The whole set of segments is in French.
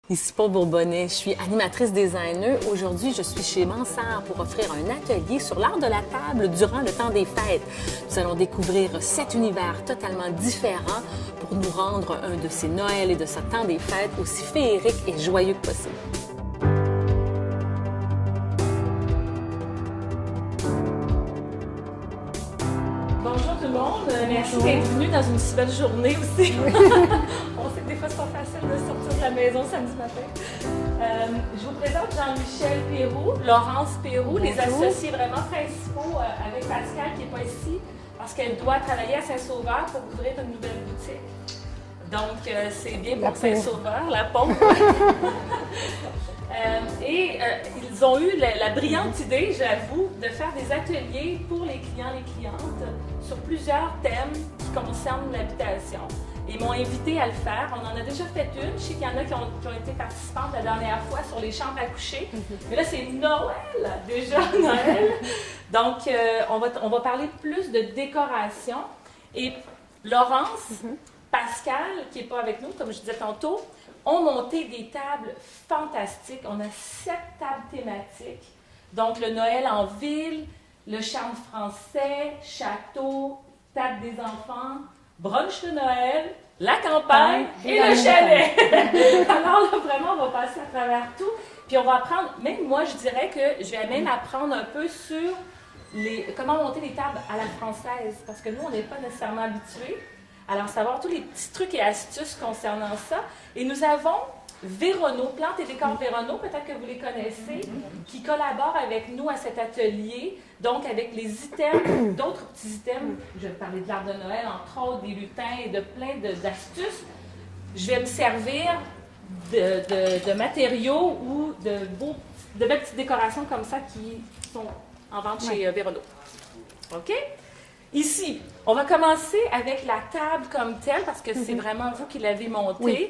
Ici Paul Bourbonnais, je suis animatrice designer. Aujourd'hui, je suis chez Mansart pour offrir un atelier sur l'art de la table durant le temps des fêtes. Nous allons découvrir 7 univers totalement différents pour nous rendre un de ces Noëls et de ce temps des fêtes aussi féerique et joyeux que possible. Bonjour tout le monde, merci d'être venu dans une si belle journée aussi. On sait que des fois c'est pas facile de sortir de la maison samedi matin. Je vous présente Jean-Michel Pérou, Laurence Pérou, les associés vraiment principaux avec Pascal qui n'est pas ici parce qu'elle doit travailler à Saint-Sauveur pour ouvrir une nouvelle boutique. Donc c'est bien pour Saint-Sauveur, la pauvre. Ils ont eu la brillante idée, j'avoue, de faire des ateliers pour les clients et les clientes sur plusieurs thèmes qui concernent l'habitation. Ils m'ont invité à le faire. On en a déjà fait une. Je sais qu'il y en a qui ont été participantes la dernière fois sur les chambres à coucher. Mais là, c'est Noël, déjà Noël. Donc, on va parler plus de décoration. Et Laurence, Pascal, qui n'est pas avec nous, comme je disais tantôt, ont monté des tables fantastiques. On a 7 tables thématiques. Donc, le Noël en ville, le charme français, château, table des enfants, brunch de Noël, la campagne et le chalet. Alors là, vraiment, on va passer à travers tout. Puis on va apprendre, même moi, je dirais que je vais même apprendre un peu sur comment monter les tables à la française. Parce que nous, on n'est pas nécessairement habitués. Alors, savoir tous les petits trucs et astuces concernant ça. Et nous avons Véronneau, Plantes et Décors Véronneau, peut-être que vous les connaissez, qui collabore avec nous à cet atelier, donc avec les items, d'autres petits items. Je vais parler de l'arbre de Noël, entre autres, des lutins et de plein d'astuces. Je vais me servir de matériaux ou de belles petites décorations comme ça qui sont en vente chez Véronneau. OK? Ici, on va commencer avec la table comme telle, parce que c'est vraiment vous qui l'avez montée. Oui.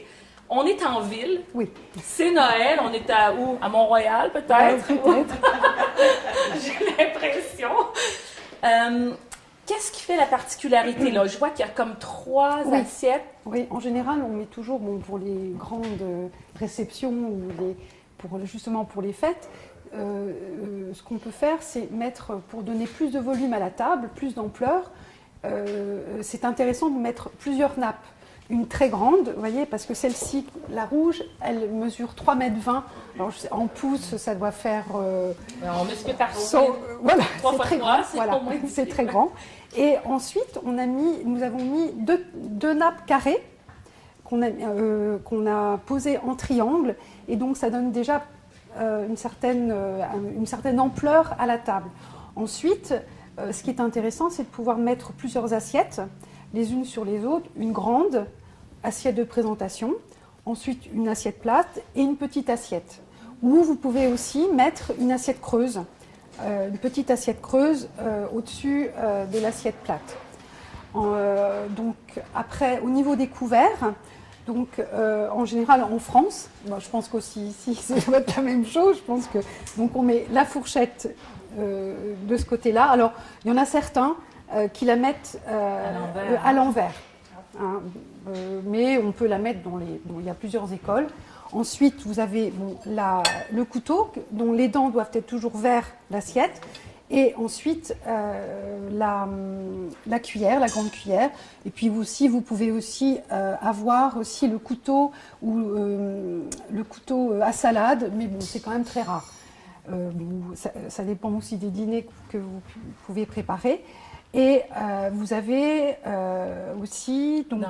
On est en ville. Oui. C'est Noël. On est à où? À Mont-Royal, peut-être? Peut-être. J'ai l'impression. Qu'est-ce qui fait la particularité, là? Je vois qu'il y a comme 3 assiettes. Oui, en général, on met toujours, pour les grandes réceptions ou justement pour les fêtes, ce qu'on peut faire, c'est mettre, pour donner plus de volume à la table, plus d'ampleur, c'est intéressant de mettre plusieurs nappes. Une très grande, vous voyez, parce que celle-ci, la rouge, elle mesure 3,20 m. Alors, en pouces, ça doit faire... on multiplie par voilà, c'est très grand. Voilà, c'est très grand. Et ensuite, nous avons mis deux nappes carrées qu'on a posées en triangle. Et donc, ça donne déjà une certaine ampleur à la table. Ensuite, ce qui est intéressant, c'est de pouvoir mettre plusieurs assiettes, les unes sur les autres, une grande assiette de présentation, ensuite une assiette plate et une petite assiette. Ou vous pouvez aussi mettre une assiette creuse, une petite assiette creuse au-dessus de l'assiette plate. Donc après, au niveau des couverts, donc, en général, en France, je pense qu'aussi ici, ça doit être la même chose. Je pense que donc on met la fourchette de ce côté-là. Alors, il y en a certains qui la mettent à l'envers. Hein, mais on peut la mettre il y a plusieurs écoles. Ensuite, vous avez le couteau, dont les dents doivent être toujours vers l'assiette. Et ensuite, la cuillère, la grande cuillère. Et puis vous pouvez aussi avoir aussi le couteau le couteau à salade, mais bon, c'est quand même très rare. Ça dépend aussi des dîners que vous pouvez préparer. Et vous avez aussi, donc,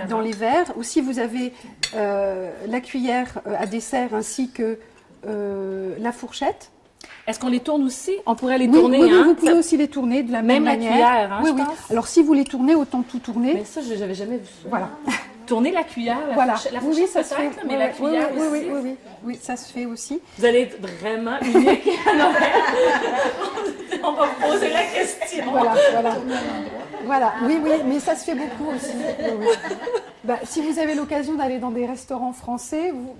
dans les verres, aussi vous avez la cuillère à dessert ainsi que la fourchette. Est-ce qu'on les tourne aussi? On pourrait les tourner, oui, vous pouvez aussi les tourner de la même manière. Même la cuillère, hein, oui. Alors, si vous les tournez, autant tout tourner. Mais ça, je n'avais jamais vu ça. Voilà. Tourner la cuillère, la fourchette ça se fait. mais la cuillère aussi. Oui, ça se fait aussi. Vous allez être vraiment unique. On va vous poser la question. Voilà, oui, mais ça se fait beaucoup aussi. Oui. Si vous avez l'occasion d'aller dans des restaurants français, ou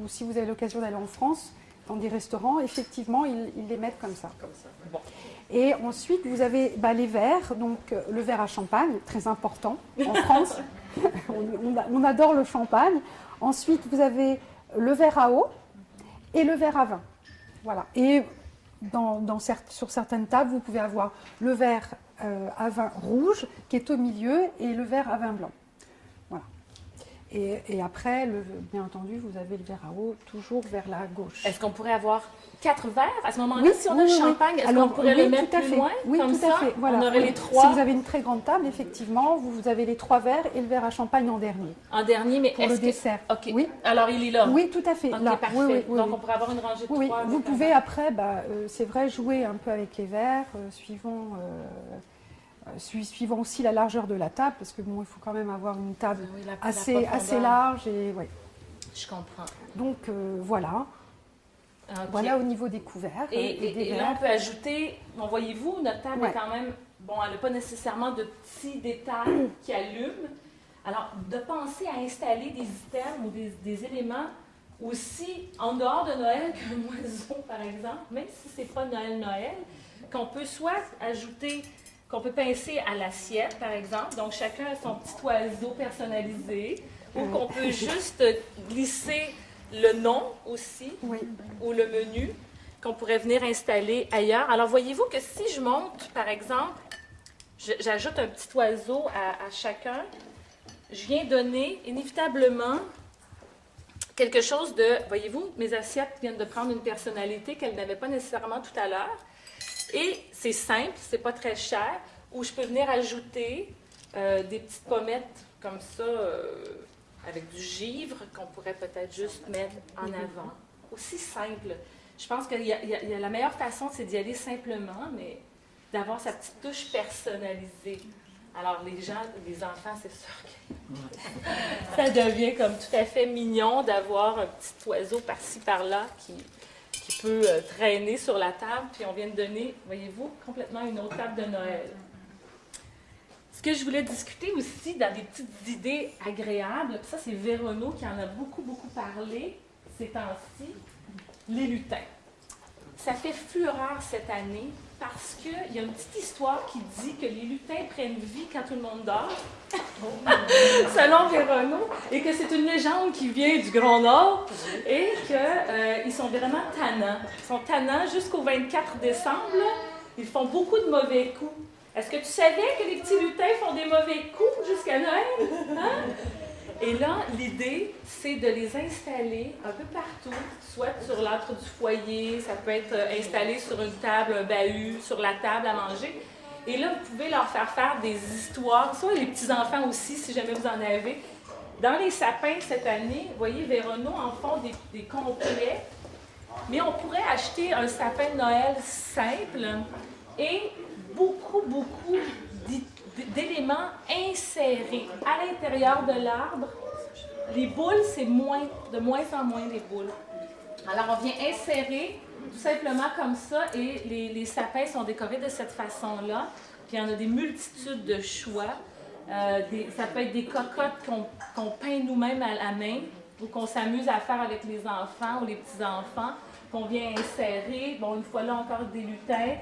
si vous avez l'occasion d'aller en France, dans des restaurants, effectivement, ils les mettent comme ça. Bon. Et ensuite, vous avez les verres, donc le verre à champagne, très important en France. On adore le champagne. Ensuite, vous avez le verre à eau et le verre à vin. Voilà. Et sur certaines tables, vous pouvez avoir le verre à vin rouge qui est au milieu et le verre à vin blanc. Voilà. Et après, bien entendu, vous avez le verre à eau toujours vers la gauche. Est-ce qu'on pourrait avoir 4 verres à ce moment-là? Si on a le champagne, est-ce qu'on pourrait le mettre plus loin? Oui, comme tout à fait. Voilà. On aurait les 3. Si vous avez une très grande table, effectivement, vous avez les 3 verres et le verre à champagne en dernier. En dernier, mais pour le dessert. OK. Oui. Alors, il est là. Oui, tout à fait. OK, là. parfait. Donc, on pourrait avoir une rangée de 3. Oui, vous pouvez après, c'est vrai, jouer un peu avec les verres, suivant aussi la largeur de la table, parce que bon, il faut quand même avoir une table assez large. Et, ouais. Je comprends. Donc, voilà. Okay. Voilà au niveau des couverts. Et là, on peut ajouter, bon, voyez-vous, notre table est quand même, bon, elle n'a pas nécessairement de petits détails qui allument. Alors, de penser à installer des items ou des éléments aussi en dehors de Noël qu'un oiseau, par exemple, même si ce n'est pas Noël, qu'on peut soit ajouter, qu'on peut pincer à l'assiette, par exemple, donc chacun a son petit oiseau personnalisé, ou qu'on peut juste glisser le nom aussi, ou le menu, qu'on pourrait venir installer ailleurs. Alors, voyez-vous que si je monte, par exemple, j'ajoute un petit oiseau à chacun, je viens donner inévitablement quelque chose de... Voyez-vous, mes assiettes viennent de prendre une personnalité qu'elles n'avaient pas nécessairement tout à l'heure. Et c'est simple, c'est pas très cher, où je peux venir ajouter des petites pommettes comme ça, avec du givre, qu'on pourrait peut-être juste mettre en avant. Aussi simple. Je pense que la meilleure façon, c'est d'y aller simplement, mais d'avoir sa petite touche personnalisée. Alors, les enfants, c'est sûr que ça devient comme tout à fait mignon d'avoir un petit oiseau par-ci, par-là qui peut traîner sur la table, puis on vient de donner, voyez-vous, complètement une autre table de Noël. Ce que je voulais discuter aussi dans des petites idées agréables, ça c'est Véronneau qui en a beaucoup parlé ces temps-ci, les lutins. Ça fait fureur cette année parce qu'il y a une petite histoire qui dit que les lutins prennent vie quand tout le monde dort, selon Véronneau, et que c'est une légende qui vient du Grand Nord et qu'ils sont vraiment tannants. Ils sont tannants jusqu'au 24 décembre, là, ils font beaucoup de mauvais coups. Est-ce que tu savais que les petits lutins font des mauvais coups jusqu'à Noël? Hein? Et là, l'idée, c'est de les installer un peu partout, soit sur l'âtre du foyer, ça peut être installé sur une table, un bahut, sur la table à manger. Et là, vous pouvez leur faire des histoires, soit les petits-enfants aussi, si jamais vous en avez. Dans les sapins cette année, vous voyez, Véronneau en font des complets, mais on pourrait acheter un sapin de Noël simple et beaucoup d'éléments insérés à l'intérieur de l'arbre. Les boules, c'est de moins en moins les boules. Alors, on vient insérer tout simplement comme ça et les sapins sont décorés de cette façon-là. Puis, il y en a des multitudes de choix. Ça peut être des cocottes qu'on peint nous-mêmes à la main ou qu'on s'amuse à faire avec les enfants ou les petits-enfants, qu'on vient insérer. Bon, une fois là encore, des lutins.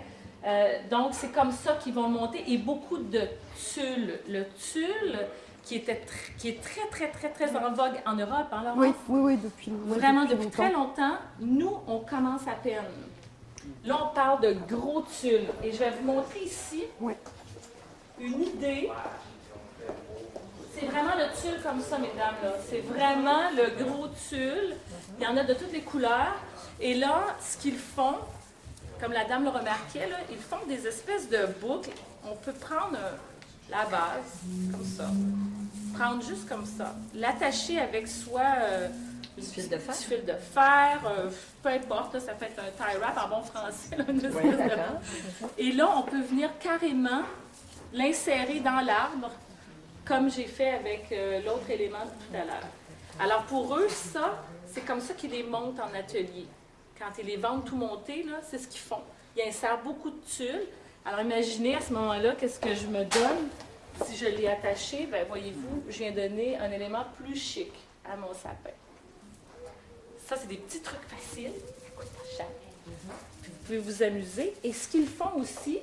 Donc, c'est comme ça qu'ils vont monter. Et beaucoup de tulle. Le tulle, qui est très en vogue en Europe, hein, Laurence? Oui, depuis très longtemps. Nous, on commence à peine. Là, on parle de gros tulle. Et je vais vous montrer ici une idée. C'est vraiment le tulle comme ça, mesdames. Là. C'est vraiment le gros tulle. Il y en a de toutes les couleurs. Et là, ce qu'ils font, comme la dame le remarquait, là, ils font des espèces de boucles. On peut prendre la base, comme ça. Prendre juste comme ça. L'attacher avec soit du fil de fer. Du fil de fer, peu importe, là, ça peut être un tie wrap en bon français. Là, et là, on peut venir carrément l'insérer dans l'arbre, comme j'ai fait avec l'autre élément de tout à l'heure. Alors pour eux, ça, c'est comme ça qu'ils les montent en atelier. Quand ils les vendent tout montés, là, c'est ce qu'ils font. Ils insèrent beaucoup de tulle. Alors imaginez à ce moment-là, qu'est-ce que je me donne si je l'ai attaché? Bien, voyez-vous, je viens donner un élément plus chic à mon sapin. Ça, c'est des petits trucs faciles. Ça coûte pas cher. Puis vous pouvez vous amuser. Et ce qu'ils font aussi,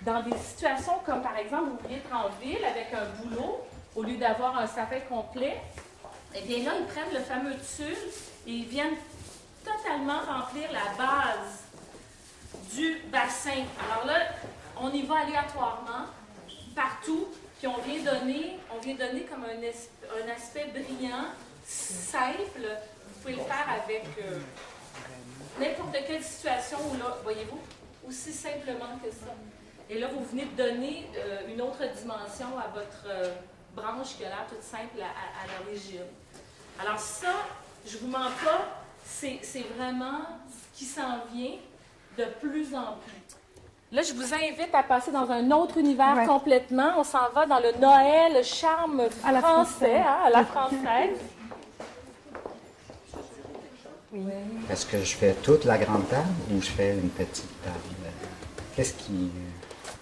dans des situations comme, par exemple, vous pourriez être en ville avec un boulot, au lieu d'avoir un sapin complet, eh bien là, ils prennent le fameux tulle et ils viennent totalement remplir la base du bassin. Alors là, on y va aléatoirement, partout, puis on vient donner comme un aspect brillant, simple. Vous pouvez le faire avec n'importe quelle situation où là, voyez-vous, aussi simplement que ça. Et là, vous venez de donner une autre dimension à votre branche qui a l'air toute simple à l'origine. Alors ça, je ne vous mens pas, c'est vraiment ce qui s'en vient de plus en plus. Là, je vous invite à passer dans un autre univers complètement. On s'en va dans le Noël, le charme français, à la française. Oui. Est-ce que je fais toute la grande table ou je fais une petite table? Qu'est-ce qui...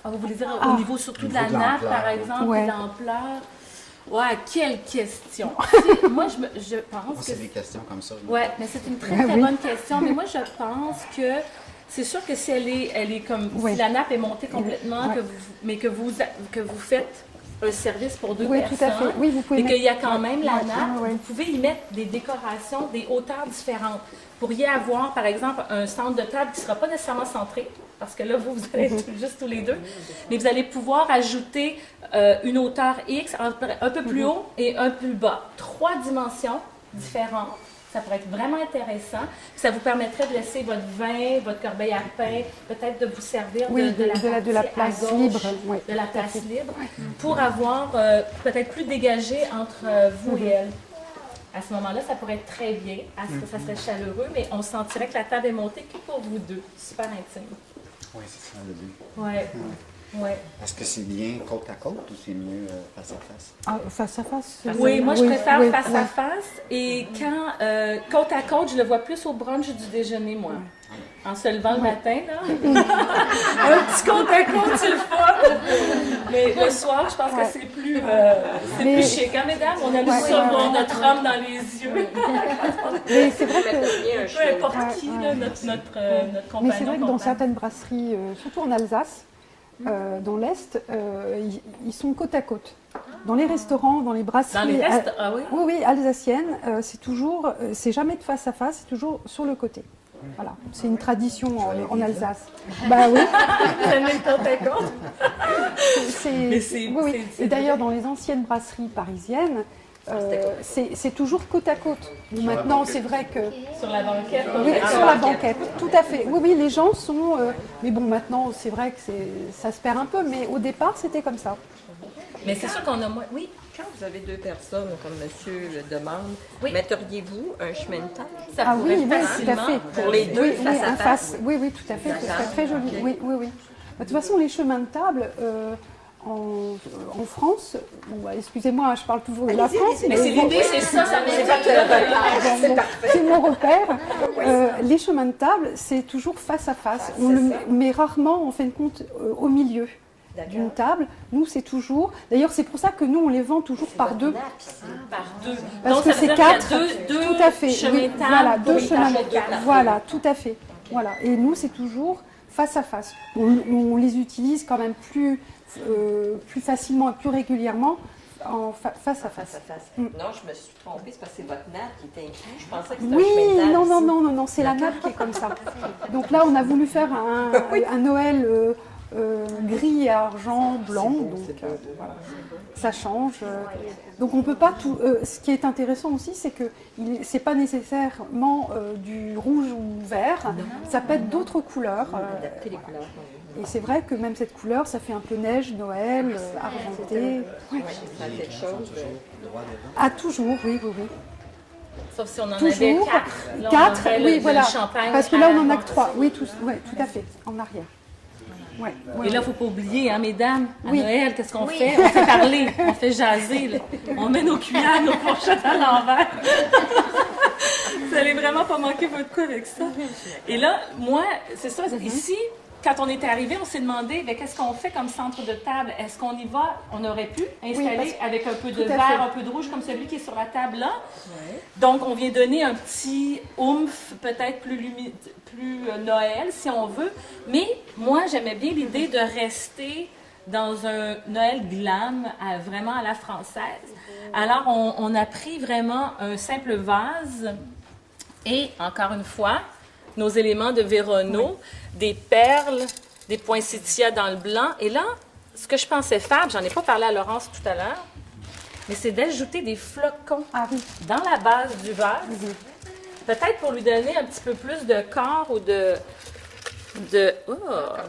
vous voulez dire au niveau surtout de la nappe, par exemple, et d'ampleur? Ouais, quelle question! Moi, je pense que... C'est des questions comme ça. Oui, mais c'est une très, très bonne question. Mais moi, je pense que c'est sûr que si elle est comme... Si la nappe est montée complètement, mais que vous faites un service pour deux personnes, tout à fait. Oui, vous pouvez et qu'il y a quand même la nappe, vous pouvez y mettre des décorations, des hauteurs différentes. Vous pourriez avoir, par exemple, un centre de table qui ne sera pas nécessairement centré, parce que là, vous allez être juste tous les deux, mais vous allez pouvoir ajouter une hauteur X, un peu plus haut et un plus bas. 3 dimensions différentes. Ça pourrait être vraiment intéressant. Ça vous permettrait de laisser votre vin, votre corbeille à pain, peut-être de vous servir de la place libre. Oui, de la place libre, pour avoir peut-être plus dégagé entre vous et elle. À ce moment-là, ça pourrait être très bien. Ça serait chaleureux, mais on sentirait que la table est montée que pour vous deux. Super intime. Oui, c'est ça le but. Oui. Ouais. Est-ce que c'est bien côte à côte ou c'est mieux face à face? Face à face. Oui, moi je préfère face à face. Et quand côte à côte, je le vois plus au brunch du déjeuner, moi. En se levant le matin, là. Un petit côte à côte, c'est le fun. Mais le soir, je pense que c'est plus chic. Hein, mesdames? On aime ça voir notre homme dans les yeux. Mais c'est vrai que... Peu importe qui, là, notre compagnon. Mais c'est vrai que dans certaines brasseries, surtout en Alsace, dans l'Est, ils sont côte à côte. Dans les restaurants, dans les brasseries, oui, alsaciennes, c'est jamais de face à face, c'est toujours sur le côté. Voilà, c'est une tradition en Alsace. Bah oui. C'est même côte à côte. Oui. Et d'ailleurs, dans les anciennes brasseries parisiennes, c'est toujours côte à côte. Maintenant, c'est vrai que... Sur la banquette. Oui, sur la banquette, tout à fait. Oui, les gens sont... mais bon, maintenant, c'est vrai que ça se perd un peu, mais au départ, c'était comme ça. Mais c'est sûr qu'on a moins... Oui. Quand vous avez deux personnes, comme monsieur le demande, metteriez-vous un chemin de table? Oui, tout à fait. Pour les deux, face à face? Oui, tout à fait. Ce serait très joli. Okay. Oui. De toute façon, les chemins de table... en France, excusez-moi, je parle toujours de la France, mais c'est l'idée, c'est ça, c'est mon repère. Les chemins de table, c'est toujours face à face. Mais rarement, en fin de compte, au milieu d'une table. Nous, c'est toujours... D'ailleurs, c'est pour ça que nous, on les vend toujours par deux. Par deux. Parce donc, que c'est 4. Tout à fait. Chemins de table. Voilà, 2 chemins de table. Voilà, tout à fait. Voilà. Et nous, c'est toujours face à face. On les utilise quand même plus facilement et plus régulièrement face à face. Non, je me suis trompée, c'est parce que c'est votre nappe qui était inclus. Je pensais que c'était un chemin de table. Non, c'est la nappe qui est comme ça. Donc là, on a voulu faire un Noël gris, argent, blanc. Donc voilà, ça change. Donc on peut pas tout. Ce qui est intéressant aussi, c'est que c'est pas nécessairement du rouge ou vert. Ça peut être d'autres couleurs. Adapter les couleurs. Et c'est vrai que même cette couleur, ça fait un peu neige, Noël, argenté. Oui, ça fait quelque chose. Ah, toujours, oui. Sauf si on en toujours, avait 4. 4, oui, voilà. Parce que là, on en a que 3. Oui, tout à fait, en arrière. Ouais. Et là, il ne faut pas oublier, hein, mesdames, à Noël, qu'est-ce qu'on fait? On fait parler, on fait jaser. Là. On met nos cuillères, nos fourchettes à l'envers. Vous n'allez vraiment pas manquer votre coup avec ça. Et là, moi, c'est ça, ici, quand on est arrivé, on s'est demandé, qu'est-ce qu'on fait comme centre de table? Est-ce qu'on y va? On aurait pu installer avec un peu de vert, un peu de rouge, comme celui qui est sur la table là. Ouais. Donc, on vient donner un petit oomph, peut-être plus Noël, si on veut. Mais moi, j'aimais bien l'idée de rester dans un Noël glam, vraiment à la française. Alors, on a pris vraiment un simple vase et, encore une fois, nos éléments de Véronneau, des perles, des poinsettias dans le blanc. Et là, ce que je pensais faire, j'en ai pas parlé à Laurence tout à l'heure, mais c'est d'ajouter des flocons dans la base du vase, peut-être pour lui donner un petit peu plus de corps ou de comme de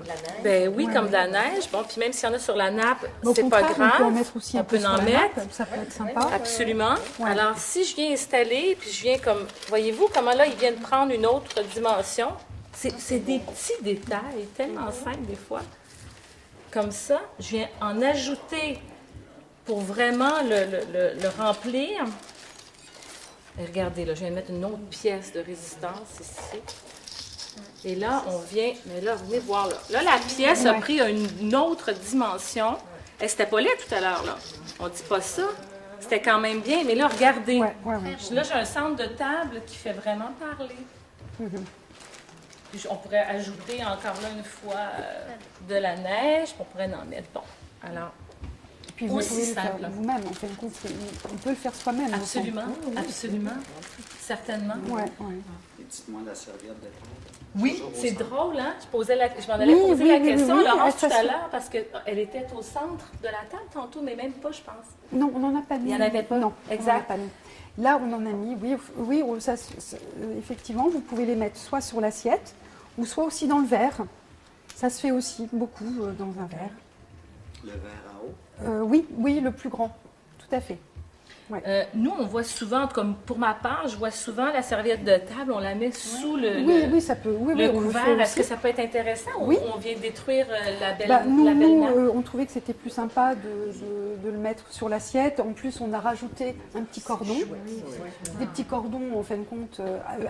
la neige. Ben oui, comme de la neige. Bon, puis même s'il y en a sur la nappe, c'est pas grave. On peut en mettre aussi un peu sur la nappe, ça peut être sympa. Absolument. Ouais. Alors, si je viens installer, puis je viens comme... Voyez-vous comment là, il vient de prendre une autre dimension? C'est des petits détails, tellement simples des fois. Comme ça, je viens en ajouter pour vraiment le remplir. Et regardez, là, je viens de mettre une autre pièce de résistance ici. Et là, on vient, mais là, venez voir là. Là, la pièce a pris une autre dimension. Elle n'était pas là tout à l'heure, là. On dit pas ça. C'était quand même bien, mais là, regardez. Là, j'ai un centre de table qui fait vraiment parler. Puis on pourrait ajouter encore là une fois de la neige, puis on pourrait en mettre. Bon, alors, puis vous pouvez le faire vous-même, en fait. On peut le faire soi-même. Absolument, absolument. Certainement. Dites-moi la serviette de table. Oui, c'est drôle, hein? Je m'en allais poser la question à Laurence tout à l'heure parce qu'elle était au centre de la table tantôt, mais même pas, je pense. Non, on n'en a pas mis. Il n'y en avait pas? Non, exact. Là, on en a mis, oui effectivement, vous pouvez les mettre soit sur l'assiette ou soit aussi dans le verre. Ça se fait aussi beaucoup dans un verre. Le verre à eau? Oui, le plus grand, tout à fait. Ouais. Nous, on voit souvent, comme pour ma part, je vois souvent la serviette de table, on la met sous le ça peut. le couvert. Est-ce que ça peut être intéressant ou on vient détruire la belle nappe? On trouvait que c'était plus sympa de le mettre sur l'assiette. En plus, on a rajouté un petit cordon. Des petits cordons, en fin de compte.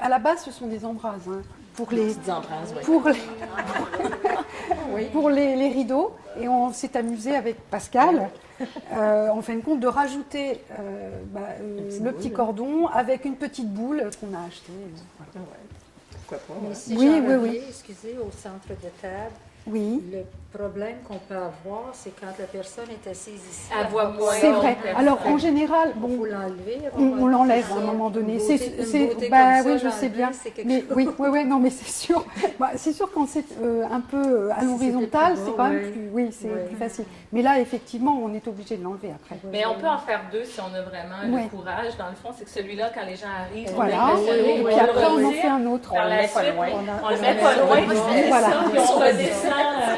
À la base, ce sont des embrasses. Hein, pour les rideaux. Et on s'est amusé avec Pascal, en fin de compte, de rajouter le petit cordon avec une petite boule qu'on a achetée. Voilà. Pourquoi pas? Mais si j'en reviens, excusez, au centre de table, le problème qu'on peut avoir, c'est quand la personne est assise ici. Elle voit moins. C'est vrai. Alors, en général, faut l'enlever. On l'enlève à un moment donné. Oui, je sais bien. Mais non, mais c'est sûr. C'est sûr quand c'est un peu à l'horizontale, c'est quand même plus facile. Mais là, effectivement, on est obligé de l'enlever après. Mais on peut en faire deux si on a vraiment le courage. Dans le fond, c'est que celui-là, quand les gens arrivent, et puis après, on en fait un autre. Par la suite, on le met pas loin. Puis on redescend.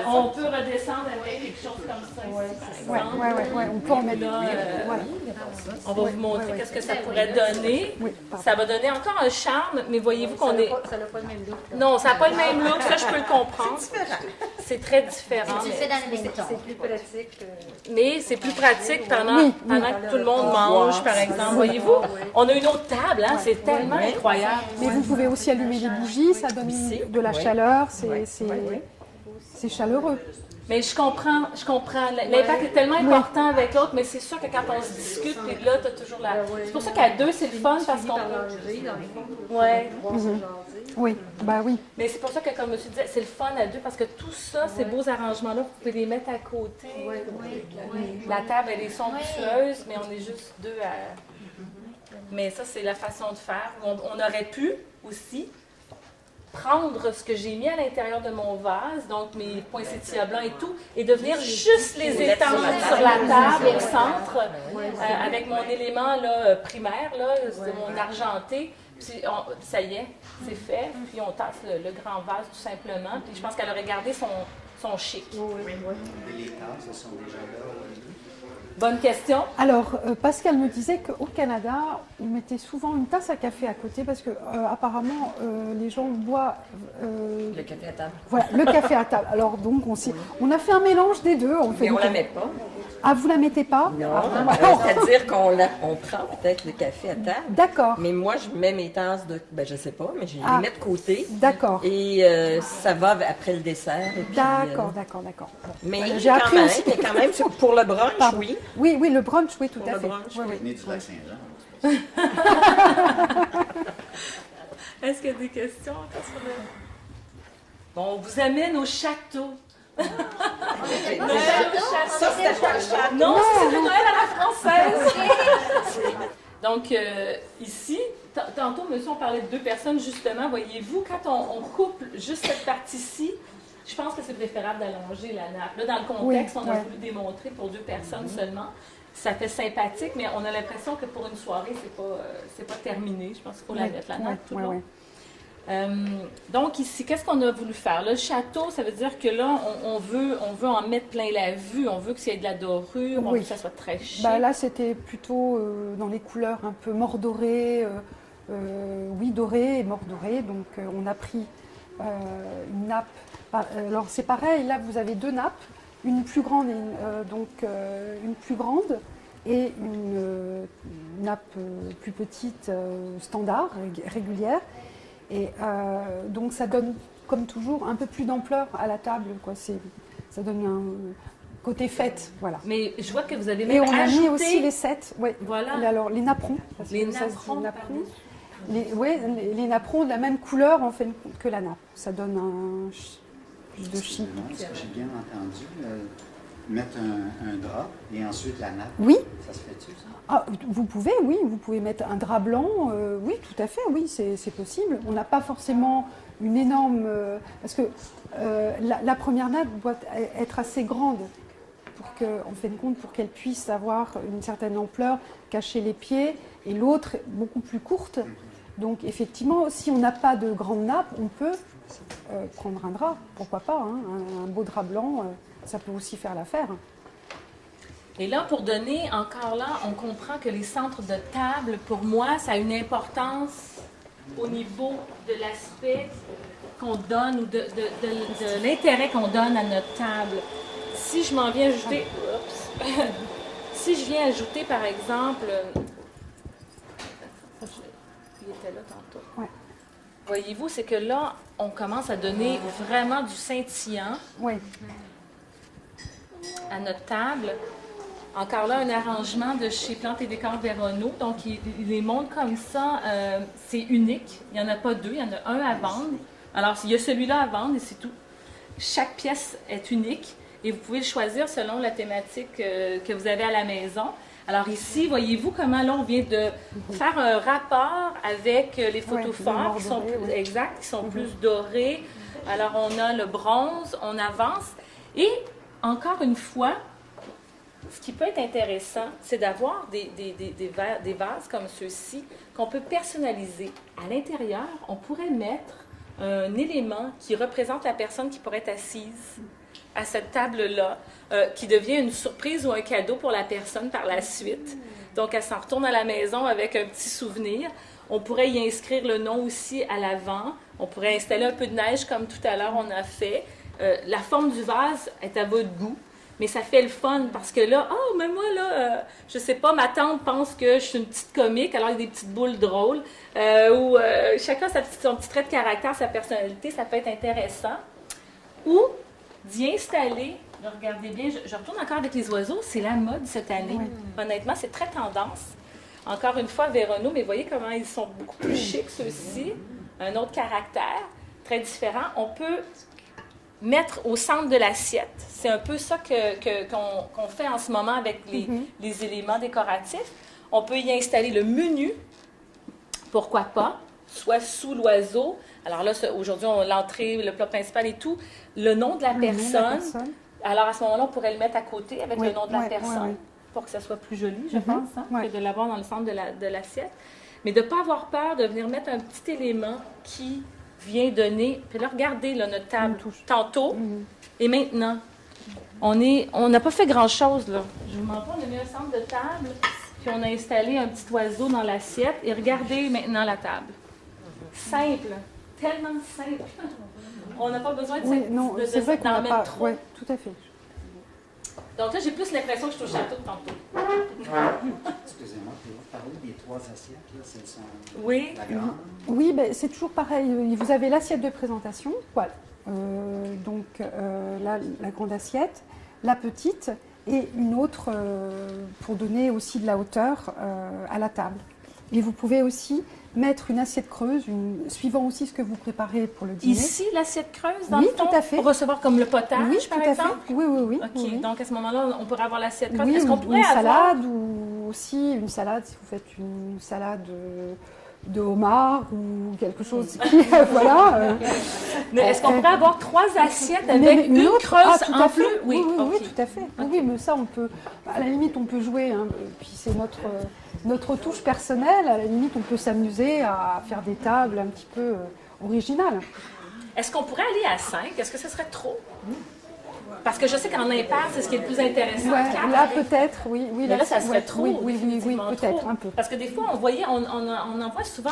On peut redescendre avec quelque chose comme ça ici, par exemple. On peut en mettre là. On va vous montrer qu'est-ce que ça pourrait donner. Ça va donner encore un charme, mais voyez-vous qu'on est... Ça n'a pas le même look. Non, ça n'a pas le même look, ça je peux le comprendre. C'est très différent. Tu le fais dans le même temps. C'est plus pratique. Mais c'est plus pratique pendant que tout le monde mange, par exemple. Voyez-vous, on a une autre table, hein, c'est tellement incroyable. Mais vous pouvez aussi allumer les bougies, ça donne de la chaleur, c'est chaleureux. Mais je comprends. L'impact est tellement important avec l'autre, mais c'est sûr que quand on se discute, puis là, tu as toujours la... C'est pour ça qu'à deux, c'est le fun, parce qu'on peut... Oui. Mais c'est pour ça que, comme monsieur disait, c'est le fun à deux, parce que tout ça, ces beaux arrangements-là, vous pouvez les mettre à côté. La table, elle est somptueuse, mais on est juste deux à... Mais ça, c'est la façon de faire. On aurait pu aussi prendre ce que j'ai mis à l'intérieur de mon vase, donc mes poinsettias blancs et tout, et de venir juste les étendre sur la table au centre, avec mon élément là, primaire, là, mon argenté. Puis ça y est, c'est fait. Puis on tasse le grand vase tout simplement. Puis je pense qu'elle aurait gardé son chic. Et les tasses, elles sont déjà là? Bonne question. Alors, Pascal me disait qu'au Canada, on mettait souvent une tasse à café à côté parce que apparemment, les gens boivent... le café à table. Voilà, le café à table. Alors donc, on a fait un mélange des deux. Mais on ne la met pas. Ah, vous la mettez pas? Non, c'est-à-dire qu'on prend peut-être le café à table. D'accord. Mais moi, je mets mes tasses de... Ben, je sais pas, mais je les mets de côté. D'accord. Et ça va après le dessert. D'accord. Mais j'ai appris aussi. Mais quand même, pour le brunch, oui. Oui, le brunch, oui, tout à fait. Venez du Lac-Saint-Jean. Est-ce qu'il y a des questions encore sur le... Bon, on vous amène au château Noël au château. Ça, c'était pas le château. Non, c'est le Noël à la française. Donc, ici, tantôt, monsieur, on parlait de 2 personnes, justement. Voyez-vous, quand on couple juste cette partie-ci, je pense que c'est préférable d'allonger la nappe. Là, dans le contexte, on a voulu démontrer pour 2 personnes seulement. Ça fait sympathique, mais on a l'impression que pour une soirée, c'est pas terminé. Je pense qu'il faut la mettre, la nappe, tout le long. Donc ici, qu'est-ce qu'on a voulu faire? Là, le château, ça veut dire que là, on veut en mettre plein la vue, on veut que s'il y ait de la dorure, on veut que ça soit très chic. Là, c'était plutôt dans les couleurs un peu mordorées, dorées et mordorées. Donc on a pris une nappe. Alors c'est pareil, là vous avez 2 nappes, une plus grande et une nappe plus petite, standard, régulière. Et donc ça donne, comme toujours, un peu plus d'ampleur à la table, quoi. Ça donne un côté fête, voilà. Mais je vois que vous avez même ajouté... Et on a mis aussi les 7, voilà. Alors les napperons. Les napperons, les napperons de la même couleur en fait que la nappe. Ça donne plus de chic. Est-ce que j'ai bien entendu mettre un drap et ensuite la nappe? Oui. Ça se fait-tu, ça? Vous pouvez mettre un drap blanc, oui, tout à fait, oui, c'est possible. On n'a pas forcément une énorme... parce que la première nappe doit être assez grande pour qu'elle puisse avoir une certaine ampleur, cacher les pieds, et l'autre beaucoup plus courte. Donc effectivement, si on n'a pas de grande nappe, on peut prendre un drap, pourquoi pas, hein, un beau drap blanc, ça peut aussi faire l'affaire. Et là, pour donner, encore là, on comprend que les centres de table, pour moi, ça a une importance au niveau de l'aspect qu'on donne ou de l'intérêt qu'on donne à notre table. Si je m'en viens ajouter... si je viens ajouter, par exemple... Il était là tantôt. Ouais. Voyez-vous, c'est que là, on commence à donner vraiment du scintillant à notre table. Encore là, un arrangement de chez Plantes et Décors Véronneau. Donc, il les montre comme ça. C'est unique. Il n'y en a pas 2, il y en a un à vendre. Alors, il y a celui-là à vendre et c'est tout. Chaque pièce est unique et vous pouvez le choisir selon la thématique que vous avez à la maison. Alors ici, voyez-vous comment là, on vient de faire un rapport avec les photos forts qui sont plus exacts, qui sont plus dorés. Alors, on a le bronze, on avance. Et, encore une fois, ce qui peut être intéressant, c'est d'avoir des vases comme ceux-ci qu'on peut personnaliser. À l'intérieur, on pourrait mettre un élément qui représente la personne qui pourrait être assise à cette table-là, qui devient une surprise ou un cadeau pour la personne par la suite. Donc, elle s'en retourne à la maison avec un petit souvenir. On pourrait y inscrire le nom aussi à l'avant. On pourrait installer un peu de neige comme tout à l'heure on a fait. La forme du vase est à votre goût. Mais ça fait le fun parce que là, mais moi, là, je sais pas, ma tante pense que je suis une petite comique, alors il y a des petites boules drôles, ou chacun son petit trait de caractère, sa personnalité, ça peut être intéressant. Ou d'y installer, regardez bien, je retourne encore avec les oiseaux, c'est la mode cette année. Honnêtement, c'est très tendance. Encore une fois, Véronneau, mais voyez comment ils sont beaucoup plus chics, ceux-ci. Un autre caractère, très différent. On peut mettre au centre de l'assiette. C'est un peu ça qu'on fait en ce moment avec les éléments décoratifs. On peut y installer le menu, pourquoi pas, soit sous l'oiseau. Alors là, aujourd'hui, l'entrée, le plat principal et tout, le nom de la personne. Alors à ce moment-là, on pourrait le mettre à côté avec le nom de la personne pour que ça soit plus joli, je pense, que de l'avoir dans le centre de l'assiette. Mais de ne pas avoir peur de venir mettre un petit élément qui vient donner... Puis là, regardez là, notre table tantôt et maintenant. On n'a pas fait grand-chose, là. Je vous montre, on a mis un centre de table, puis on a installé un petit oiseau dans l'assiette. Et regardez maintenant la table. Simple, tellement simple. On n'a pas besoin de d'en mettre trop. Oui, tout à fait. Donc là, j'ai plus l'impression que je suis au château de tantôt. Excusez-moi, pouvez-vous parler des 3 assiettes, là? C'est la grande? Oui, c'est toujours pareil. Vous avez l'assiette de présentation, voilà. Donc là, la grande assiette, la petite et une autre pour donner aussi de la hauteur à la table. Et vous pouvez aussi mettre une assiette creuse, suivant aussi ce que vous préparez pour le dîner. Ici, l'assiette creuse, dans le fond, tout à fait. Pour recevoir comme le potage, par exemple? Oui. OK, oui. donc à ce moment-là, on pourrait avoir l'assiette creuse. Oui, Est-ce qu'on pourrait une avoir... salade, ou aussi une salade, si vous faites une salade de homard ou quelque chose qui... voilà. Mais est-ce qu'on pourrait avoir 3 assiettes avec une creuse en plus? Oui, tout à fait. Okay. Oui, mais ça, on peut... À la limite, on peut jouer. Hein, puis c'est notre touche personnelle. À la limite, on peut s'amuser à faire des tables un petit peu originales. Est-ce qu'on pourrait aller à 5? Est-ce que ce serait trop? Parce que je sais qu'en impair, c'est ce qui est le plus intéressant. Ouais, là, peut-être, oui. Mais là, ça serait trop. Oui, peut-être, un peu. Parce que des fois, on en voit souvent...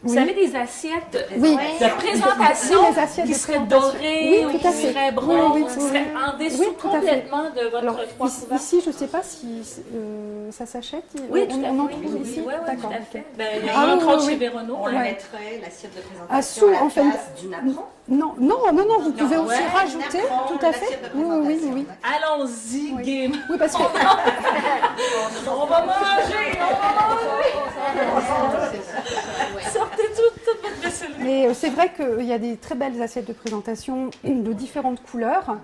Vous avez des assiettes de présentation qui seraient dorées, ou qui seraient bronzes, qui seraient en dessous complètement de votre 3 couverts. Ici, je ne sais pas si ça s'achète. Oui, tout à fait. On en trouve ici. Oui, d'accord. tout à fait. Il y a un autre chez Véronneau. On la mettrait, l'assiette de présentation, à la place du napperon. Non, vous pouvez aussi rajouter, tout à fait. Oui. Allons-y, game. Oui, parce que... On va manger. Sortez toute votre vaisselle. Mais c'est vrai qu'il y a des très belles assiettes de présentation de différentes couleurs.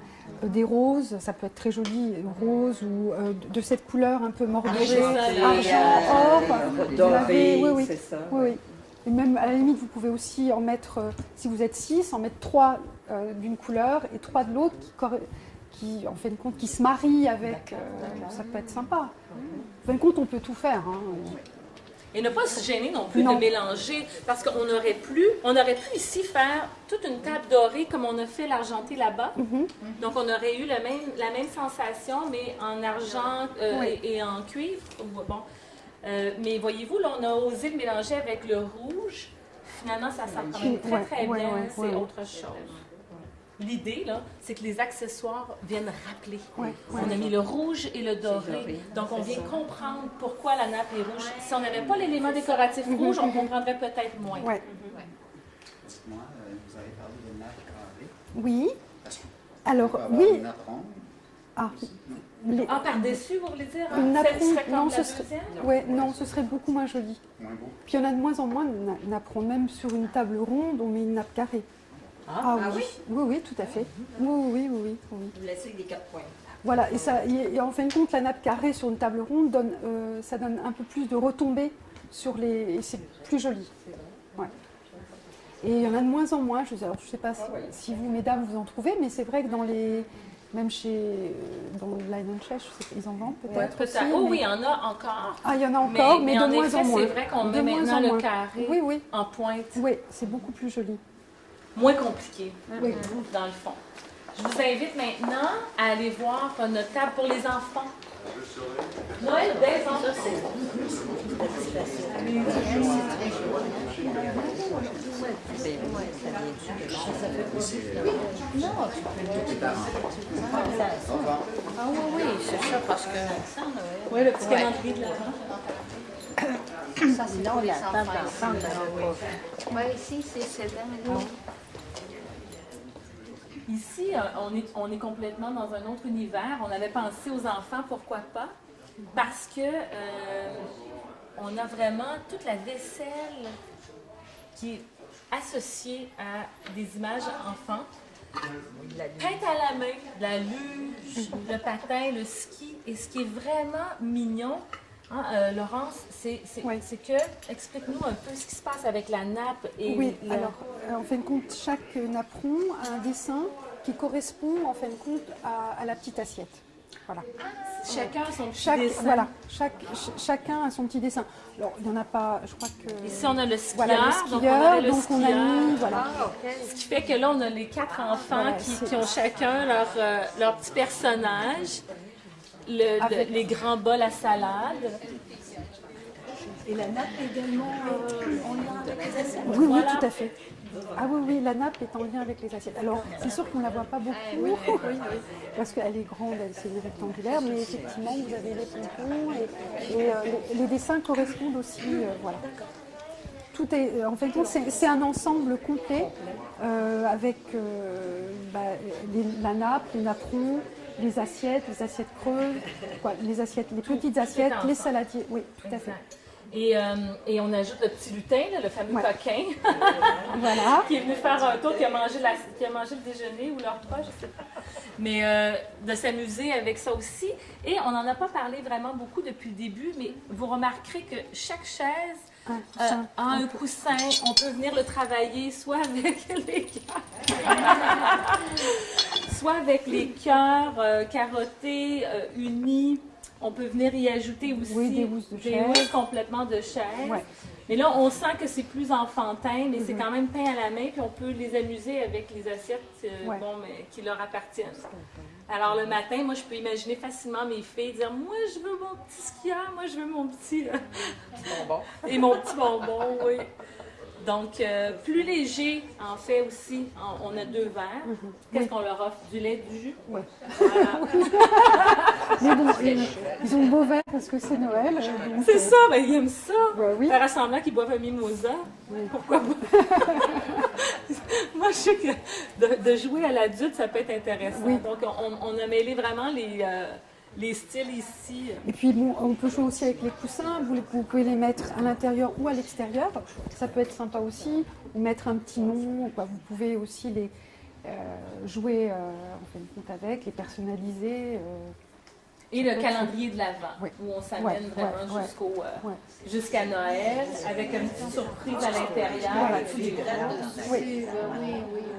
Des roses, ça peut être très joli, rose ou de cette couleur un peu mordorée, argent, or, doré, c'est ça. Oui. Et même à la limite, vous pouvez aussi en mettre, si vous êtes 6, en mettre 3 d'une couleur et 3 de l'autre qui, en fin de compte, qui se marient avec. Ça peut être sympa. En fin de compte, on peut tout faire. Hein. Et ne pas se gêner non plus de mélanger, parce qu'on aurait pu ici faire toute une table dorée comme on a fait l'argenté là-bas. Donc on aurait eu la même sensation, mais en argent et en cuivre. Bon. Mais voyez-vous, là, on a osé le mélanger avec le rouge. Finalement, ça sent quand même très bien. C'est autre chose. L'idée, là, c'est que les accessoires viennent rappeler. On a mis le rouge et le doré. Donc, on vient comprendre pourquoi la nappe est rouge. Si on n'avait pas l'élément décoratif rouge, on comprendrait peut-être moins. Dites-moi, vous avez parlé de nappe carrée. Oui. Alors, oui. Par-dessus, vous voulez dire? Une napperon, non, ce serait beaucoup moins joli. Moins beau. Puis il y en a de moins en moins de napperons. Même sur une table ronde, on met une nappe carrée. Oui, tout à fait. Oui. Vous laissez des 4 points. Voilà, et en fin de compte, la nappe carrée sur une table ronde ça donne un peu plus de retombées et c'est plus joli. Ouais. Et il y en a de moins en moins. Je ne sais pas si vous, mesdames, vous en trouvez, mais c'est vrai que dans le Line & Chef, ils en vendent peut-être aussi. Oui, il y en a encore. Il y en a encore, mais de moins en moins. C'est vrai qu'on met maintenant le carré en pointe. Oui, c'est beaucoup plus joli. Moins compliqué, dans le fond. Je vous invite maintenant à aller voir notre table pour les enfants. Noël des enfants. Oui, c'est ça, parce que... Oui, le petit calendrier de l'avant. Ça, c'est non, la table d'ensemble. Oui, ici, c'est là. Ici, on est complètement dans un autre univers. On avait pensé aux enfants, pourquoi pas? Parce que on a vraiment toute la vaisselle qui est associée à des images enfants. Peinte à la main, la luge, le patin, le ski. Et ce qui est vraiment mignon, Laurence, c'est que, explique-nous un peu ce qui se passe avec la nappe. Alors, en fin de compte, chaque napperon a un dessin qui correspond, en fin de compte, à la petite assiette. Voilà. Chacun a son petit dessin. Voilà, chacun a son petit dessin. Alors, il n'y en a pas, je crois que... Ici, on a le skieur, donc on a mis... Voilà. Ce qui fait que là, on a les 4 enfants qui ont chacun leur petit personnage. Les grands bols à salade. Et la nappe également en lien avec les assiettes? Oui, tout à fait. Oui, la nappe est en lien avec les assiettes. Alors, c'est sûr qu'on ne la voit pas beaucoup, parce qu'elle est grande, c'est rectangulaire, mais effectivement, vous avez les pompons et les dessins correspondent aussi, voilà. Tout est, en fait, c'est un ensemble complet avec la nappe, les napperons, les assiettes creuses, les petites assiettes, les saladiers. Oui, tout à fait. Et on ajoute le petit lutin, là, le fameux coquin, voilà. qui est venu faire un tour, qui a mangé le déjeuner ou le repas, je ne sais pas. Mais de s'amuser avec ça aussi. Et on n'en a pas parlé vraiment beaucoup depuis le début, mais vous remarquerez que chaque chaise a un coussin. On peut venir le travailler soit avec les cœurs, soit avec les cœurs carottés, unis. On peut venir y ajouter aussi des housses complètement de chaise. Ouais. Mais là, on sent que c'est plus enfantin, mais c'est quand même peint à la main, puis on peut les amuser avec les assiettes mais qui leur appartiennent. Alors le matin, moi, je peux imaginer facilement mes filles dire « Moi, je veux mon petit skieur, moi, je veux mon petit bonbon. » Et mon petit bonbon, oui. Donc, plus léger, en fait, aussi, on a 2 verres. Qu'est-ce qu'on leur offre? Du lait, du jus? Oui. Voilà. Mais bon, ils ont beau verre parce que c'est Noël. C'est ça, ben, ils aiment ça. Oui. Faire semblant qu'ils boivent un mimosa. Pourquoi pas? Moi, je sais que de jouer à l'adulte, ça peut être intéressant. Oui. Donc, on a mêlé vraiment les styles ici. Et puis, bon, on peut jouer aussi avec les coussins. Vous pouvez les mettre à l'intérieur ou à l'extérieur. Ça peut être sympa aussi. Ou mettre un petit nom. Vous pouvez aussi les jouer en fin de compte avec, les personnaliser. Et le calendrier de l'Avent, où on s'amène vraiment jusqu'à Noël, avec une petite surprise à l'intérieur.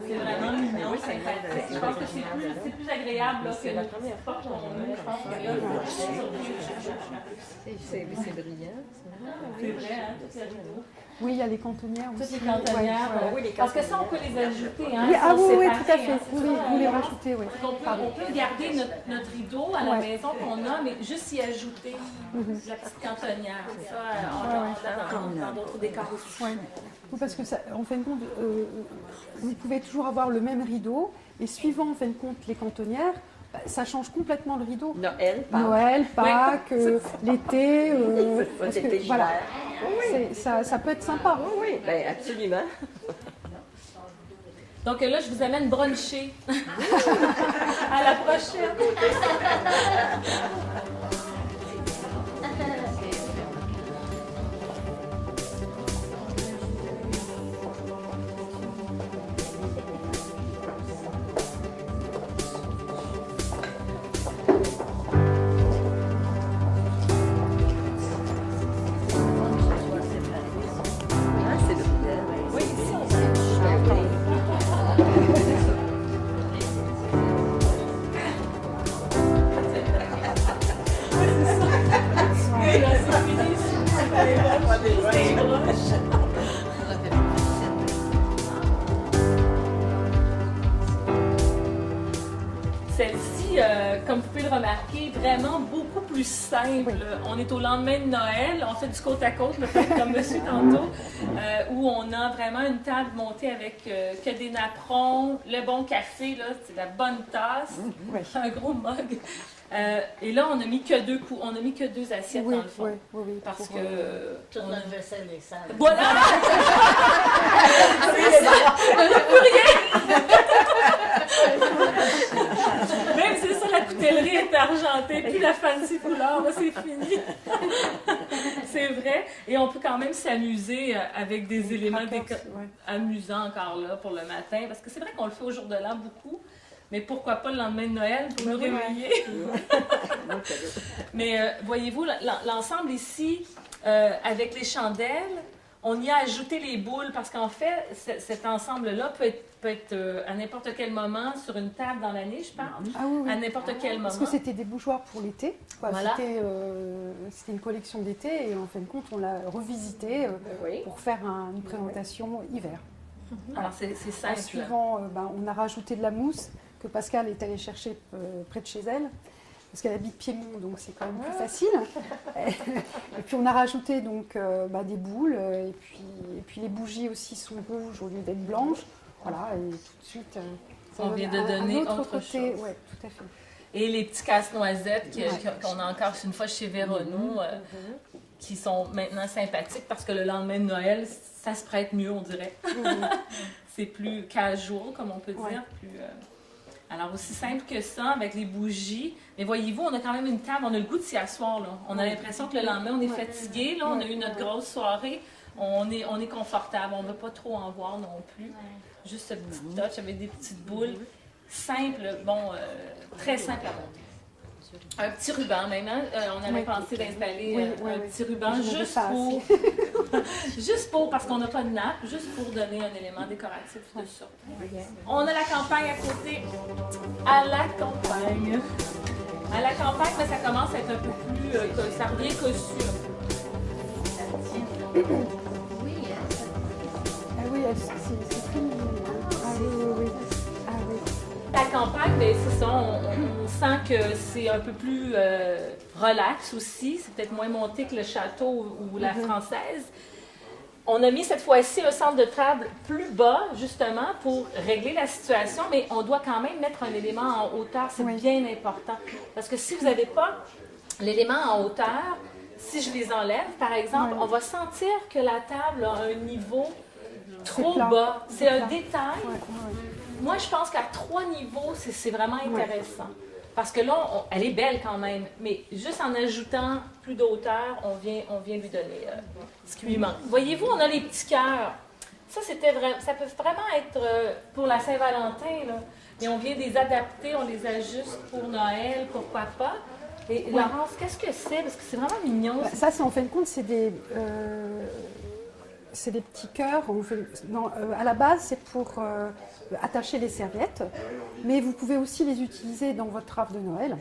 C'est vraiment mignon, sympathique. Je pense que c'est plus agréable là, que notre première porte qu'on a. Je pense que là, c'est brillant. c'est vrai, hein, tout le rideau. Oui, il y a les cantonnières aussi. Toutes les cantonnières. Parce que ça, on peut les ajouter. Hein, oui, tout à fait. Vous les rajoutez, oui. On peut garder notre rideau à la maison qu'on a, mais juste y ajouter la petite cantonnière. Ça, dans d'autres décors aussi. Oui, parce que, en fin de compte, vous pouvez toujours avoir le même rideau, et suivant, en fin de compte, les cantonnières, ça change complètement le rideau. Noël, Pâques, l'été. Voilà. Ça peut être sympa. Oui, bien, absolument. Donc là, je vous amène bruncher. À la prochaine. Celle-ci, comme vous pouvez le remarquer, vraiment beaucoup plus simple. On est au lendemain de Noël, on fait du côte à côte, comme monsieur tantôt, où on a vraiment une table montée avec que des napperons, le bon café, là, c'est la bonne tasse, un gros mug. Et là, on n'a mis que 2 assiettes dans le fond. Oui, parce que toute notre vaisselle est sale. Voilà! C'est ça! On n'a plus rien! Même c'est ça, la coutellerie est argentée, puis la fancy couleur, c'est fini. C'est vrai. Et on peut quand même s'amuser avec des éléments amusants encore là pour le matin, parce que c'est vrai qu'on le fait au jour de l'an beaucoup. Mais pourquoi pas le lendemain de Noël pour nous réveiller? Mais voyez-vous, l'ensemble ici, avec les chandelles, on y a ajouté les boules parce qu'en fait, cet ensemble-là peut être à n'importe quel moment sur une table dans l'année, je pense. Ah oui. À n'importe quel moment. Parce que c'était des bougeoirs pour l'été. Voilà. C'était une collection d'été et en fin de compte, on l'a revisité pour faire une présentation hiver. Alors, c'est simple. Suivant, on a rajouté de la mousse que Pascal est allé chercher près de chez elle, parce qu'elle habite Piémont, donc c'est quand même plus facile. Et puis on a rajouté donc des boules, et puis les bougies aussi sont rouges au lieu d'être blanches. Voilà, et tout de suite, ça vient de donner autre chose. Oui, tout à fait. Et les petits casse-noisettes qu'on a encore une fois chez Vérono, qui sont maintenant sympathiques parce que le lendemain de Noël, ça se prête mieux, on dirait. C'est plus casual, comme on peut dire. Alors, aussi simple que ça, avec les bougies. Mais voyez-vous, on a quand même une table, on a le goût de s'y asseoir, là. On a l'impression que le lendemain, on est fatigué, là. On a eu notre grosse soirée. On est confortable. On ne veut pas trop en voir non plus. Juste ce petit touch avec des petites boules. Simple, très simple à monter. Un petit ruban maintenant. On avait pensé d'installer un petit ruban juste pour, parce qu'on n'a pas de nappe, juste pour donner un élément décoratif de ça. On a la campagne à côté. À la campagne. À la campagne, mais ça commence à être un peu plus, ça revient cossu. Oui, c'est très mignon. Oui. La campagne, bien, c'est ça, on sent que c'est un peu plus relax aussi. C'est peut-être moins monté que le château ou la française. On a mis cette fois-ci un centre de table plus bas, justement, pour régler la situation, mais on doit quand même mettre un élément en hauteur. C'est bien important. Parce que si vous n'avez pas l'élément en hauteur, si je les enlève, par exemple, on va sentir que la table a un niveau trop bas. C'est un détail. Moi, je pense qu'à 3 niveaux, c'est vraiment intéressant. Parce que là, elle est belle quand même, mais juste en ajoutant plus de hauteur, on vient lui donner ce qui lui manque. Voyez-vous, on a les petits cœurs. Ça peut vraiment être pour la Saint-Valentin, là. Mais on vient les adapter, on les ajuste pour Noël, pourquoi pas. Et Laurence, qu'est-ce que c'est? Parce que c'est vraiment mignon. Ça, en fin de compte, c'est des petits cœurs. À la base, c'est pour attacher les serviettes, mais vous pouvez aussi les utiliser dans votre arbre de Noël.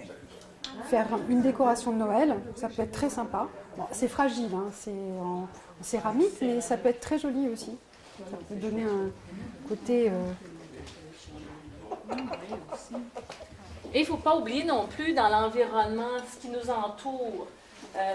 Faire une décoration de Noël, ça peut être très sympa. Bon, c'est fragile, hein, c'est en céramique, mais ça peut être très joli aussi. Ça peut donner un côté... Et il ne faut pas oublier non plus dans l'environnement, ce qui nous entoure.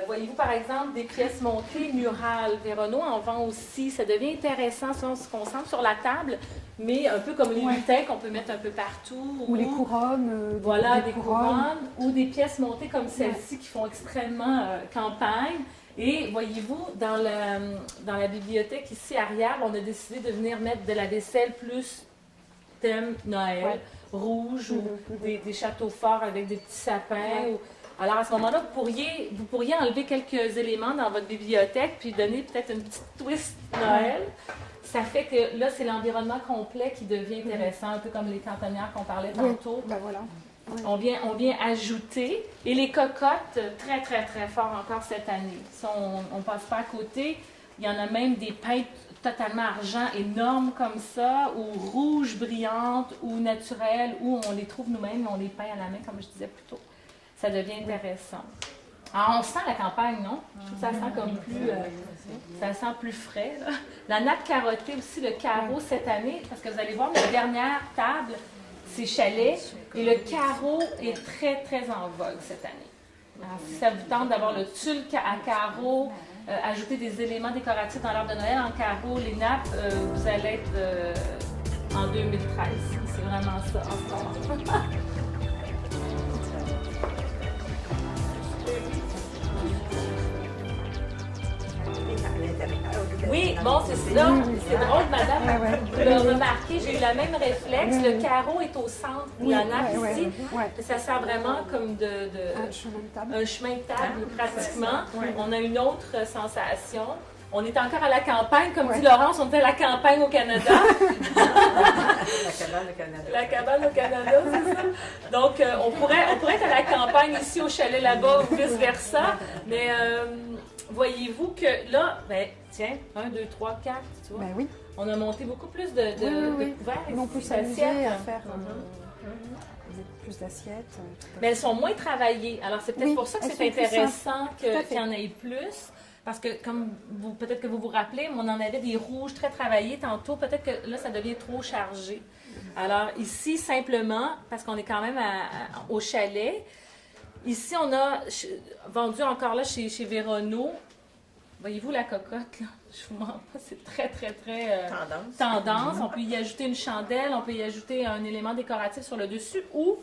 Voyez-vous, par exemple, des pièces montées murales. Véronneau en vend aussi. Ça devient intéressant si on se concentre sur la table, mais un peu comme les lutins qu'on peut mettre un peu partout. Ou les couronnes. Des couronnes. Ou des pièces montées comme celle-ci qui font extrêmement campagne. Et voyez-vous, dans la bibliothèque ici, arrière, on a décidé de venir mettre de la vaisselle plus thème Noël, rouge ou des châteaux forts avec des petits sapins. Alors, à ce moment-là, vous pourriez enlever quelques éléments dans votre bibliothèque puis donner peut-être une petite twist Noël. Ça fait que là, c'est l'environnement complet qui devient intéressant, un peu comme les cantonnières qu'on parlait tantôt. On vient ajouter. Et les cocottes, très, très, très fort encore cette année. Ça, on ne passe pas à côté. Il y en a même des peintes totalement argent, énormes comme ça, ou rouges brillantes, ou naturelles, ou on les trouve nous-mêmes, on les peint à la main, comme je disais plus tôt. Ça devient intéressant. Alors, on sent la campagne, non? Je trouve que ça sent comme plus... ça sent plus frais, là. La nappe carottée aussi, le carreau cette année, parce que vous allez voir, la dernière table, c'est chalet, et le carreau est très, très en vogue cette année. Alors, si ça vous tente d'avoir le tulle à carreau, ajouter des éléments décoratifs dans l'arbre de Noël en carreau, les nappes, vous allez être en 2013. C'est vraiment ça en ce moment. Oui, bon, c'est ça. C'est drôle, madame. Vous l'avez remarqué, j'ai eu la même réflexe. Le carreau est au centre de la nappe ici. Ça sert vraiment comme un chemin de table, pratiquement. On a une autre sensation. On est encore à la campagne, comme dit Laurence, on était à la campagne au Canada. La cabane au Canada. La cabane au Canada, c'est ça. Donc, on pourrait être à la campagne ici au chalet là-bas ou vice-versa. Mais voyez-vous que là, tiens, 1, 2, 3, 4, tu vois. Oui. On a monté beaucoup plus de couverts. On peut s'amuser à faire plus d'assiettes. Mais elles sont moins travaillées. Alors, c'est peut-être pour ça que c'est intéressant qu'il y en ait plus. Parce que, comme peut-être que vous vous rappelez, on en avait des rouges très travaillés tantôt. Peut-être que là, ça devient trop chargé. Alors, ici, simplement, parce qu'on est quand même au chalet, ici, on a vendu encore là chez Véronneau. Voyez-vous la cocotte, là? Je vous mens pas, c'est très, très, très tendance. On peut y ajouter une chandelle, on peut y ajouter un élément décoratif sur le dessus. Ou,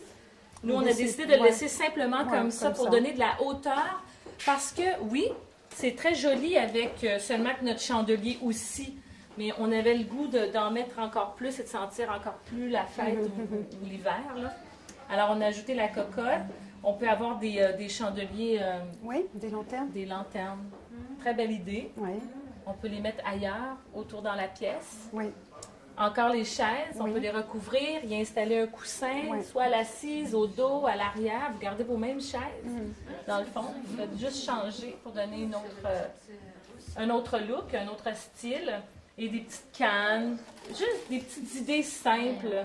nous, on a décidé de le laisser simplement comme ça pour donner de la hauteur. Parce que, oui, c'est très joli avec seulement que notre chandelier aussi. Mais on avait le goût d'en mettre encore plus et de sentir encore plus la fête ou l'hiver. Alors, on a ajouté la cocotte. On peut avoir des chandeliers. Oui, des lanternes. Des lanternes. Très belle idée. Oui. On peut les mettre ailleurs, autour dans la pièce. Oui. Encore les chaises, on peut les recouvrir, y installer un coussin, soit à l'assise, au dos, à l'arrière. Vous gardez vos mêmes chaises, dans le fond. Vous faites juste changer pour donner un autre look, un autre style. Et des petites cannes, juste des petites idées simples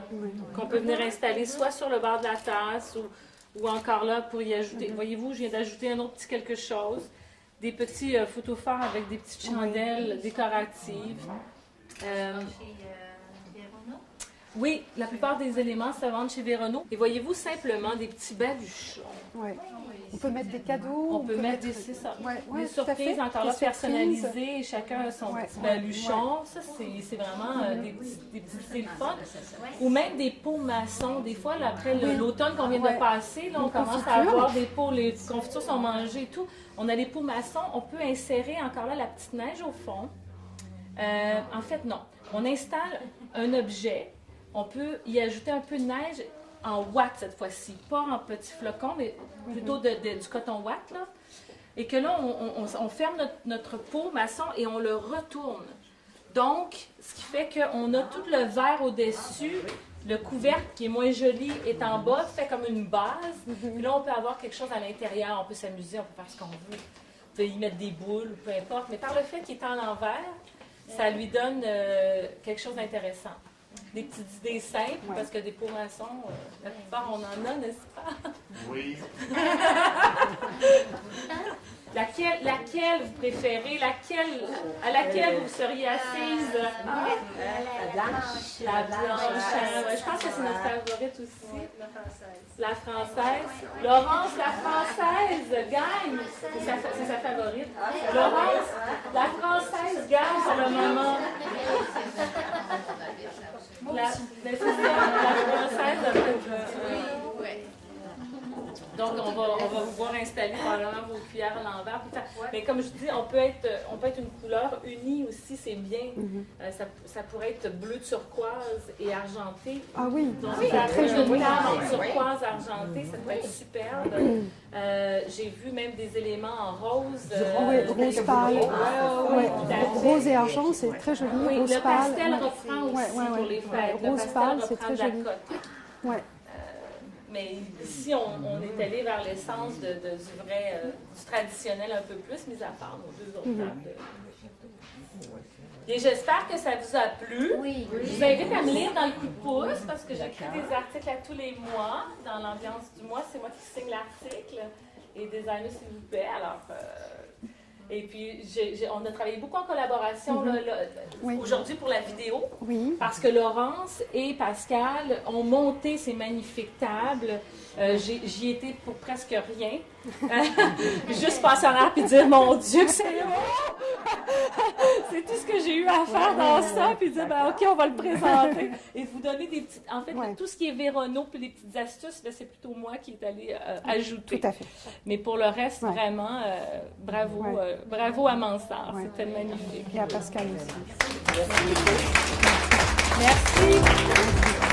qu'on peut venir installer soit sur le bord de la tasse ou encore là pour y ajouter. Voyez-vous, je viens d'ajouter un autre petit quelque chose. Des petits photophares avec des petites chandelles décoratives. Oui, la plupart des éléments se vendent chez Véronneau. Et voyez-vous, simplement des petits baluchons. Oui. On peut mettre des cadeaux. On peut mettre des surprises encore là personnalisées. Chacun a son petit baluchon. Ça, c'est vraiment des petits fun. Ou même des pots maçons. Des fois, là, après l'automne qu'on vient de passer, là, on commence à avoir des pots, les confitures sont mangées et tout. On a des pots maçons. On peut insérer encore là la petite neige au fond. En fait, non. On installe un objet. On peut y ajouter un peu de neige en watts cette fois-ci, pas en petits flocons, mais plutôt du coton watt. Là. Et que là, on ferme notre pot maçon et on le retourne. Donc, ce qui fait qu'on a tout le verre au-dessus, le couvercle qui est moins joli est en bas, fait comme une base. Puis là, on peut avoir quelque chose à l'intérieur, on peut s'amuser, on peut faire ce qu'on veut. On peut y mettre des boules, peu importe. Mais par le fait qu'il est en l'envers, ça lui donne quelque chose d'intéressant. Des petites idées simples, parce que des pots maçons, la plupart, on en a, n'est-ce pas? Oui. Laquelle vous préférez? À laquelle vous seriez assise? La blanche. La blanche. Je pense que c'est notre favorite aussi. La française. Laurence, la française gagne. C'est sa favorite. Laurence, la française gagne pour le moment. La française. Donc, on va vous voir installer probablement vos cuillères à l'envers. Mais comme je dis, on peut être une couleur unie aussi, c'est bien. Ça pourrait être bleu turquoise et argenté. Ah oui, donc c'est très joli. Turquoise argenté, ça peut être superbe. J'ai vu même des éléments en rose. Rose pâle. Rose et argent, c'est très joli. Oui, rose le pâle. pastel reprend aussi pour les fêtes. Rose pâle, c'est très joli. Mais ici, on est allé vers l'essence du traditionnel un peu plus, mis à part nos deux autres tables. Et j'espère que ça vous a plu. Oui. Je vous invite à me lire dans le coup de pouce parce que j'écris des articles à tous les mois. Dans l'ambiance du mois, c'est moi qui signe l'article. Et designer, s'il vous plaît. Alors, et puis, on a travaillé beaucoup en collaboration aujourd'hui pour la vidéo. Oui. Parce que Laurence et Pascal ont monté ces magnifiques tables. J'y étais pour presque rien. Juste passer en arrière et dire, mon Dieu, que c'est beau! C'est tout ce que j'ai eu à faire dans ça. Puis dire, OK, on va le présenter. Et vous donner des petites... En fait, tout ce qui est Véronneau puis des petites astuces, c'est plutôt moi qui est allé ajouter. Tout à fait. Mais pour le reste, vraiment, bravo à Mansart. C'était magnifique. Et à Pascal aussi. Merci.